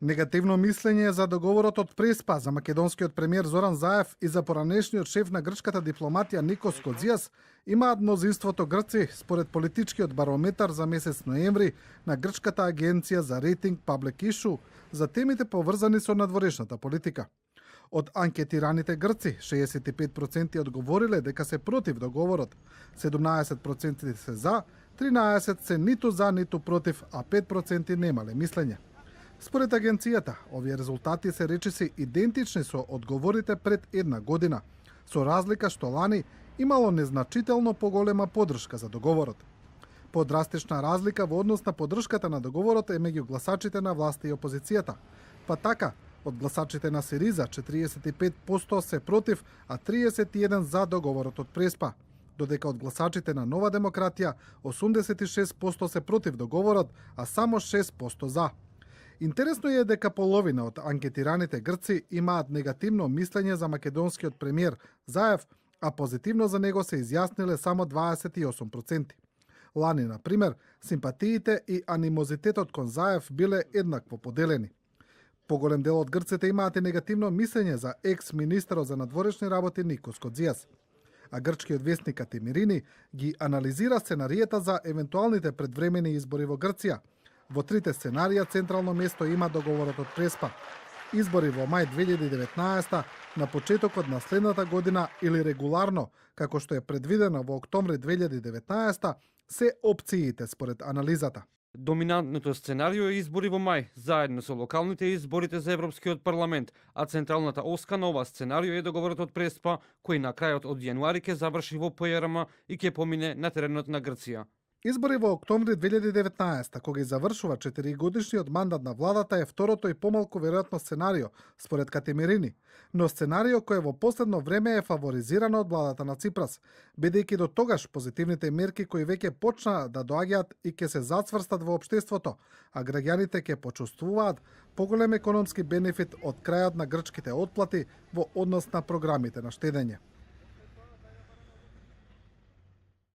Негативно мислење за договорот од Преспа за македонскиот премиер Зоран Заев и за поранешниот шеф на грчката дипломатија Никос Кодзијас имаат мнозинството грци според политичкиот барометар за месец ноември на грчката агенција за рейтинг Public Issue за темите поврзани со надворешната политика. Од анкетираните грци, 65% одговориле дека се против договорот, 17% се за, 13% се ниту за, ниту против, а 5% немале мислење. Според агенцијата, овие резултати се речиси идентични со одговорите пред една година, со разлика што лани имало незначително поголема поддршка за договорот. Подрастична разлика во однос на поддршката на договорот е меѓу гласачите на власта и опозицијата. Па така, од гласачите на Сириза 45% се против, а 31% за договорот од Преспа, додека од гласачите на Нова демократија 86% се против договорот, а само 6% за. Интересно е дека половина од анкетираните грци имаат негативно мислење за македонскиот премиер Заев, а позитивно за него се изјасниле само 28%. Лани, на пример, симпатиите и анимозитетот кон Заев биле еднакво поделени. Поголем дел од грците имаат и негативно мислење за екс-министерот за надворешни работи Никос Кодзијас. А грчкиот весник Атемирини ги анализира сценаријата за евентуалните предвремени избори во Грција. Во трите сценарија централно место има договорот од Преспа. Избори во мај 2019, на почетокот на следната година или регуларно, како што е предвидено во октомври 2019, се опциите според анализата. Доминантното сценарио е избори во мај, заедно со локалните изборите за Европскиот парламент, а централната оска на ова сценарио е договорот од Преспа, кој на крајот од јануари ќе заврши во ПРМ и ќе помине на теренот на Грција. Избори во октомври 2019, кога и завршува 4-годишниот мандат на владата, е второто и помалку веројатно сценарио, според Катемирини, но сценарио кое во последно време е фаворизирано од владата на Ципрас, бидејќи до тогаш позитивните мерки кои веќе почна да доаѓаат и ќе се зацврстат во општеството, а граѓаните ќе почувствуваат поголем економски бенефит од крајот на грчките отплати во однос на програмите на штедење.